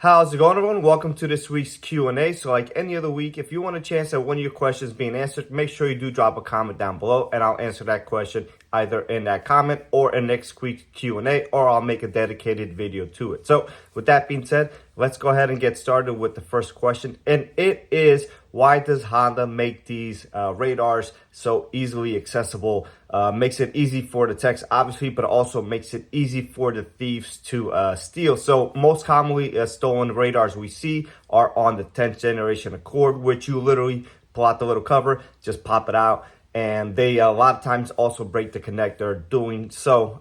How's it going, everyone? Welcome to this week's Q&A. So like any other week, if you want a chance at one of your questions being answered, make sure you do drop a comment down below and I'll answer that question either in that comment or in next week's Q&A, or I'll make a dedicated video to it. So with that being said, let's go ahead and get started with the first question. And it is, why does Honda make these radars so easily accessible? Makes it easy for the techs, obviously, but also makes it easy for the thieves to steal. So most commonly stolen radars we see are on the 10th generation Accord, which you literally pull out the little cover, just pop it out, and they a lot of times also break the connector doing so.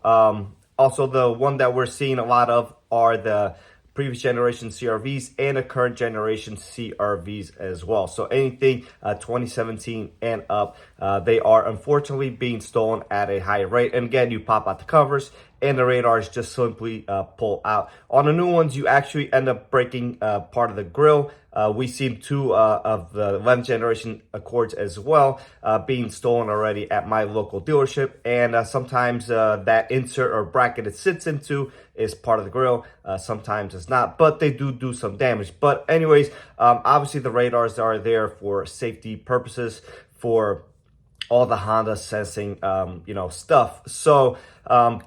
Also, the one that we're seeing a lot of are the previous generation CRVs and the current generation CRVs as well. So anything 2017 and up, they are unfortunately being stolen at a high rate. And again, you pop out the covers and the radars just simply pull out. On the new ones, you actually end up breaking part of the grill. We've seen two of the 11th generation Accords as well being stolen already at my local dealership. And sometimes that insert or bracket it sits into is part of the grill. Sometimes it's not, but they do some damage. But anyways, obviously the radars are there for safety purposes, for all the Honda sensing, stuff. So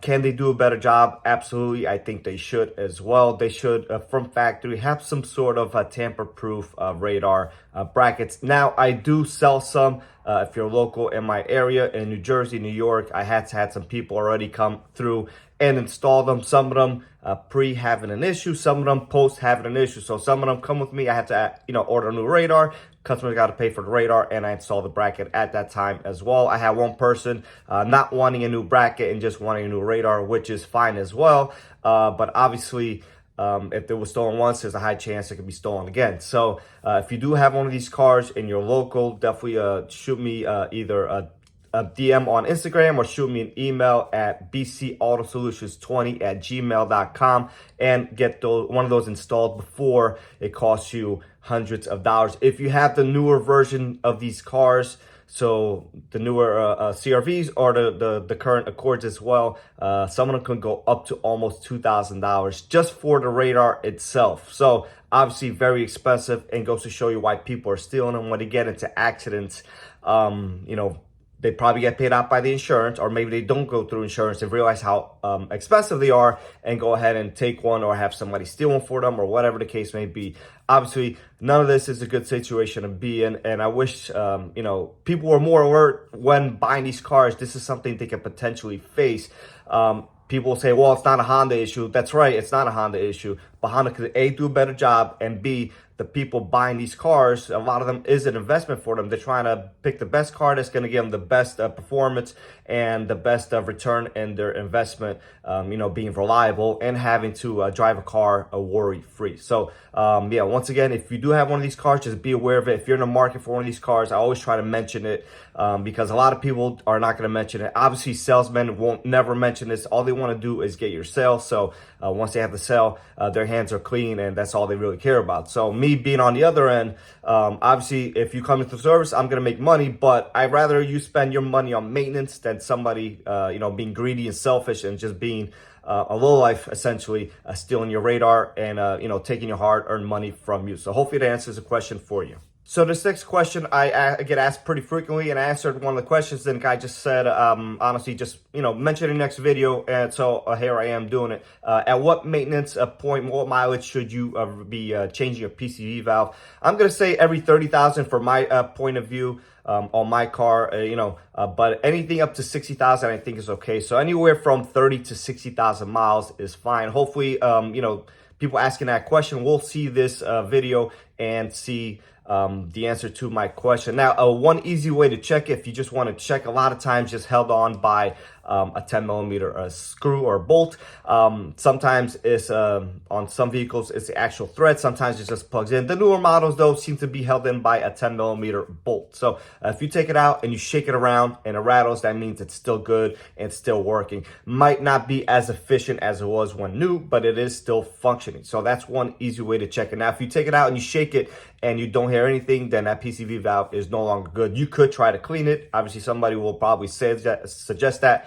can they do a better job? Absolutely. I think they should as well. They should, from factory, have some sort of tamper-proof radar brackets. Now, I do sell some. If you're local in my area, in New Jersey, New York, I had some people already come through and install them. Some of them pre having an issue, some of them post having an issue. So some of them come with me. I had to, order a new radar. Customer got to pay for the radar, and I installed the bracket at that time as well. I had one person not wanting a new bracket and just wanting a new radar, which is fine as well. But obviously, if it was stolen once, there's a high chance it could be stolen again. So if you do have one of these cars in your local, definitely shoot me either a DM on Instagram or shoot me an email at bcautosolutions20@gmail.com and get one of those installed before it costs you hundreds of dollars. If you have the newer version of these cars, so the newer CRVs or the current Accords as well, some of them can go up to almost $2,000 just for the radar itself. So obviously very expensive, and goes to show you why people are stealing them when they get into accidents. They probably get paid out by the insurance, or maybe they don't go through insurance and realize how expensive they are and go ahead and take one or have somebody steal one for them, or whatever the case may be. Obviously, none of this is a good situation to be in, and I wish, people were more alert when buying these cars. This is something they can potentially face. People say, well, it's not a Honda issue. That's right, it's not a Honda issue. But Honda could A, do a better job, and B, the people buying these cars, a lot of them is an investment for them. They're trying to pick the best car that's going to give them the best performance and the best return in their investment, being reliable and having to drive a car worry-free. So, once again, if you do have one of these cars, just be aware of it. If you're in the market for one of these cars, I always try to mention it because a lot of people are not going to mention it. Obviously, salesmen won't never mention this. All they want to do is get your sale. So once they have the sale, their hands are clean, and that's all they really care about. So me being on the other end, obviously, if you come into service, I'm going to make money, but I'd rather you spend your money on maintenance than somebody, being greedy and selfish and just being a lowlife, essentially, stealing your radar and, taking your hard-earned money from you. So hopefully that answers the question for you. So this next question I get asked pretty frequently, and I answered one of the questions. Then the guy just said, honestly, just, mention in the next video. And so here I am doing it. At what maintenance point, what mileage should you be changing your PCV valve? I'm going to say every 30,000 for my point of view. On my car, but anything up to 60,000, I think is okay. So anywhere from 30 to 60,000 miles is fine. Hopefully, people asking that question will see this video and see the answer to my question. Now, one easy way to check, if you just want to check, a lot of times just held on by a 10 millimeter screw or bolt. Sometimes it's on some vehicles it's the actual thread. Sometimes it just plugs in. The newer models though seem to be held in by a 10 millimeter bolt. So if you take it out and you shake it around and it rattles, that means it's still good and still working. Might not be as efficient as it was when new, but it is still functioning. So that's one easy way to check it. Now, if you take it out and you shake it and you don't hear anything, then that PCV valve is no longer good. You could try to clean it. Obviously, somebody will probably suggest that.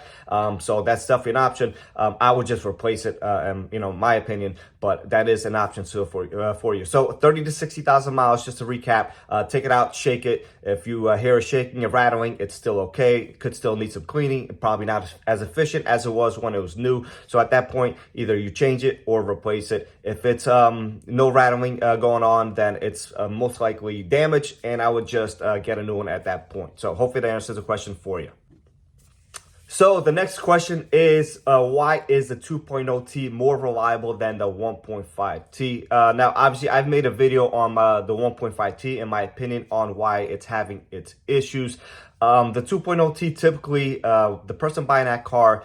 So that's definitely an option. I would just replace it, my opinion, but that is an option still for you. So 30 to 60,000 miles, just to recap. Take it out, shake it. If you hear a shaking and rattling, it's still okay. It could still need some cleaning. Probably not as efficient as it was when it was new. So at that point, either you change it or replace it. If it's no rattling going on, then it's most likely damaged, and I would just get a new one at that point. So hopefully that answers the question for you. So the next question is, why is the 2.0T more reliable than the 1.5T? Now, obviously, I've made a video on the 1.5T, in my opinion, on why it's having its issues. The 2.0T, typically, the person buying that car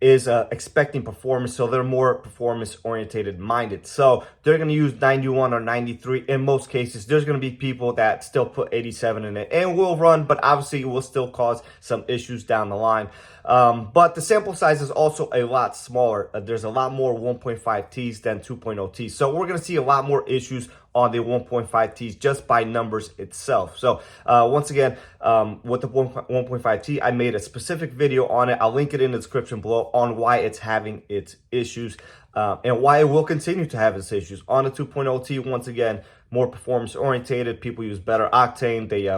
is expecting performance, so they're more performance orientated minded. So they're going to use 91 or 93 in most cases. There's going to be people that still put 87 in it and will run, but obviously it will still cause some issues down the line. But the sample size is also a lot smaller. There's a lot more 1.5Ts than 2.0Ts. So we're going to see a lot more issues on the 1.5Ts just by numbers itself. So once again, with the 1.5T, I made a specific video on it. I'll link it in the description below on why it's having its issues and why it will continue to have its issues. On the 2.0T, once again, more performance orientated. People use better octane. They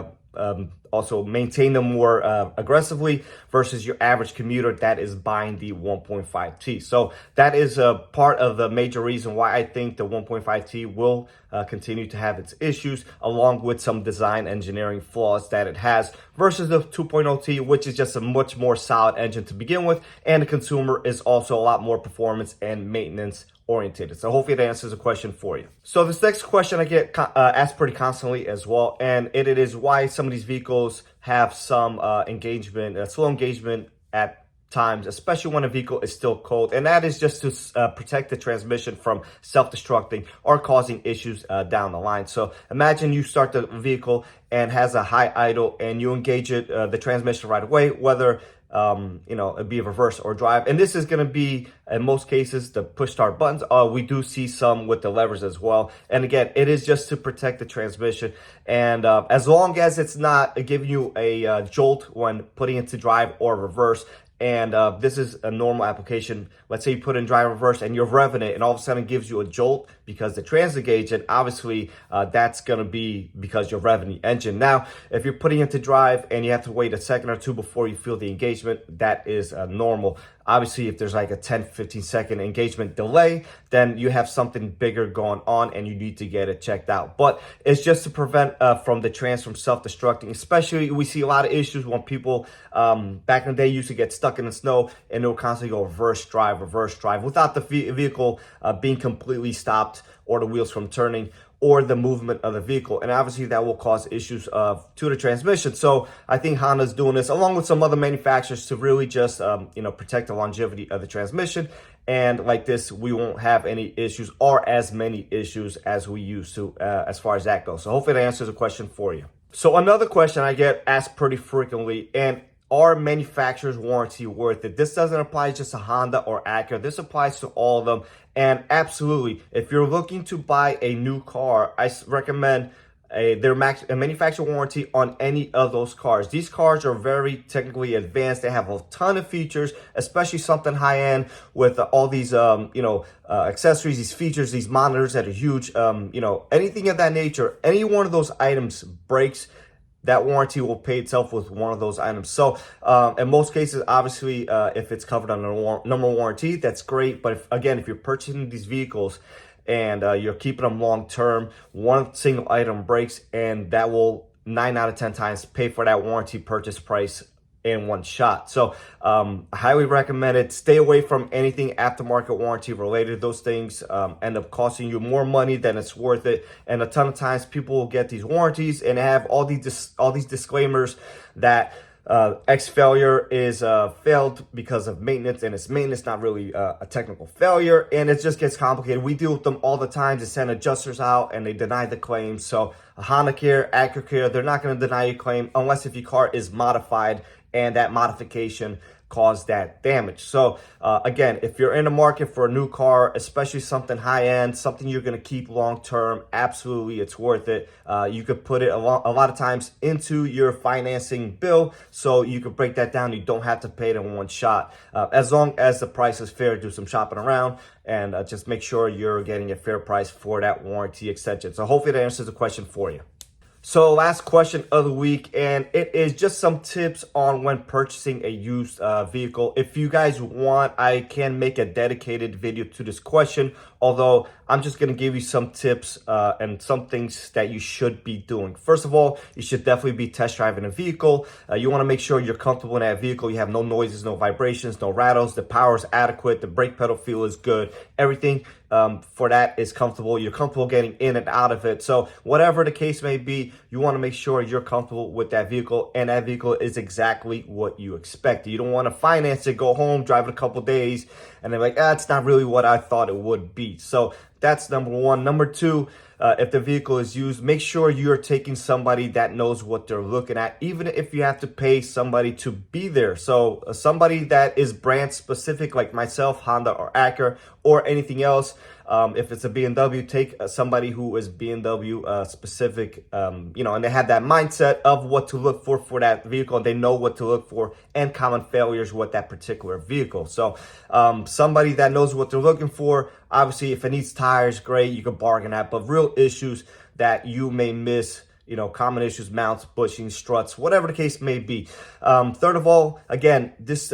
also maintain them more aggressively versus your average commuter that is buying the 1.5T. So that is a part of the major reason why I think the 1.5T will continue to have its issues, along with some design engineering flaws that it has versus the 2.0T, which is just a much more solid engine to begin with, and the consumer is also a lot more performance and maintenance oriented. So hopefully that answers the question for you. So this next question I get asked pretty constantly as well, and it is why some of these vehicles have some slow engagement at times, especially when a vehicle is still cold, and that is just to protect the transmission from self-destructing or causing issues down the line. So imagine you start the vehicle and has a high idle, and you engage it, the transmission right away, whether it'd be a reverse or drive. And this is going to be, in most cases, the push start buttons. We do see some with the levers as well. And again, it is just to protect the transmission. And as long as it's not giving you a jolt when putting it to drive or reverse, and this is a normal application. Let's say you put in drive reverse and you're revving it, and all of a sudden it gives you a jolt because the transit gauge, and obviously that's going to be because you're revving the engine. Now, if you're putting it to drive and you have to wait a second or two before you feel the engagement, that is normal. Obviously, if there's like a 10-15 second engagement delay, then you have something bigger going on and you need to get it checked out. But it's just to prevent from the trans from self-destructing. Especially, we see a lot of issues when people back in the day used to get stuck in the snow and they'll constantly go reverse drive without the vehicle being completely stopped or the wheels from turning or the movement of the vehicle. And obviously that will cause issues to the transmission. So I think Honda's doing this along with some other manufacturers to really just, protect the longevity of the transmission. And like this, we won't have any issues or as many issues as we used to as far as that goes. So hopefully that answers the question for you. So another question I get asked pretty frequently, and are manufacturer's warranty worth it? This doesn't apply just to Honda or Acura. This applies to all of them. And absolutely, if you're looking to buy a new car, I recommend a manufacturer warranty on any of those cars. These cars are very technically advanced. They have a ton of features, especially something high end with all these, accessories, these features, these monitors that are huge, anything of that nature. Any one of those items breaks, that warranty will pay itself with one of those items. So in most cases, obviously, if it's covered under number warranty, that's great. But if you're purchasing these vehicles and you're keeping them long term, one single item breaks, and that will 9 out of 10 times pay for that warranty purchase price in one shot. So I highly recommend it. Stay away from anything aftermarket warranty related. Those things end up costing you more money than it's worth it. And a ton of times people will get these warranties and have all these disclaimers that X failure is failed because of maintenance, and it's maintenance, not really a technical failure, and it just gets complicated. We deal with them all the time to send adjusters out and they deny the claim. So Honda Care, Acura Care, they're not going to deny your claim unless if your car is modified and that modification cause that damage. So again, if you're in the market for a new car, especially something high end, something you're going to keep long term, absolutely it's worth it. You could put it a lot of times into your financing bill, so you could break that down. You don't have to pay it in one shot, as long as the price is fair. Do some shopping around and just make sure you're getting a fair price for that warranty extension. So hopefully that answers the question for you. So last question of the week, and it is just some tips on when purchasing a used vehicle. If you guys want, I can make a dedicated video to this question, although I'm just going to give you some tips and some things that you should be doing. First of all, you should definitely be test driving a vehicle. You want to make sure you're comfortable in that vehicle. You have no noises, no vibrations, no rattles. The power is adequate. The brake pedal feel is good. Everything for that is comfortable. You're comfortable getting in and out of it. So whatever the case may be, you want to make sure you're comfortable with that vehicle, and that vehicle is exactly what you expect. You don't want to finance it, go home, drive it a couple days, and they're like, it's not really what I thought it would be. So that's number one. Number two, if the vehicle is used, make sure you're taking somebody that knows what they're looking at, even if you have to pay somebody to be there. So somebody that is brand specific, like myself, Honda or Acura or anything else. If it's a BMW, take somebody who is BMW specific, and they have that mindset of what to look for that vehicle. They know what to look for and common failures with that particular vehicle. So somebody that knows what they're looking for. Obviously, if it needs tires, great, you can bargain that. But real issues that you may miss, common issues, mounts, bushings, struts, whatever the case may be. Third of all, again, this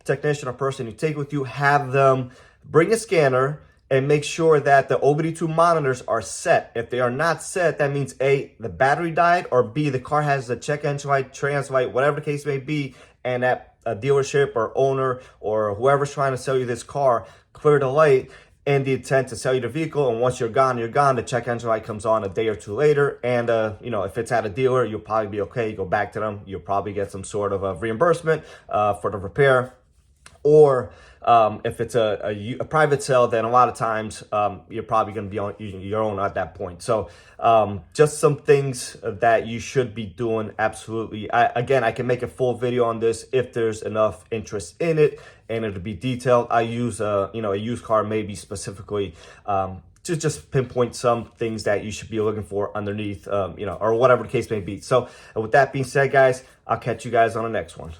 technician or person you take with you, have them bring a scanner and make sure that the OBD2 monitors are set. If they are not set, that means A, the battery died, or B, the car has a check engine light, trans light, whatever the case may be, and that dealership or owner or whoever's trying to sell you this car cleared the light and the intent to sell you the vehicle. And once you're gone, you're gone. The check engine light comes on a day or two later. And, if it's at a dealer, you'll probably be okay. You go back to them. You'll probably get some sort of a reimbursement for the repair. Or if it's a private sale, then a lot of times you're probably going to be on your own at that point. So just some things that you should be doing. Absolutely. I can make a full video on this if there's enough interest in it and it'll be detailed. I use a used car maybe specifically to just pinpoint some things that you should be looking for underneath, or whatever the case may be. So with that being said, guys, I'll catch you guys on the next one.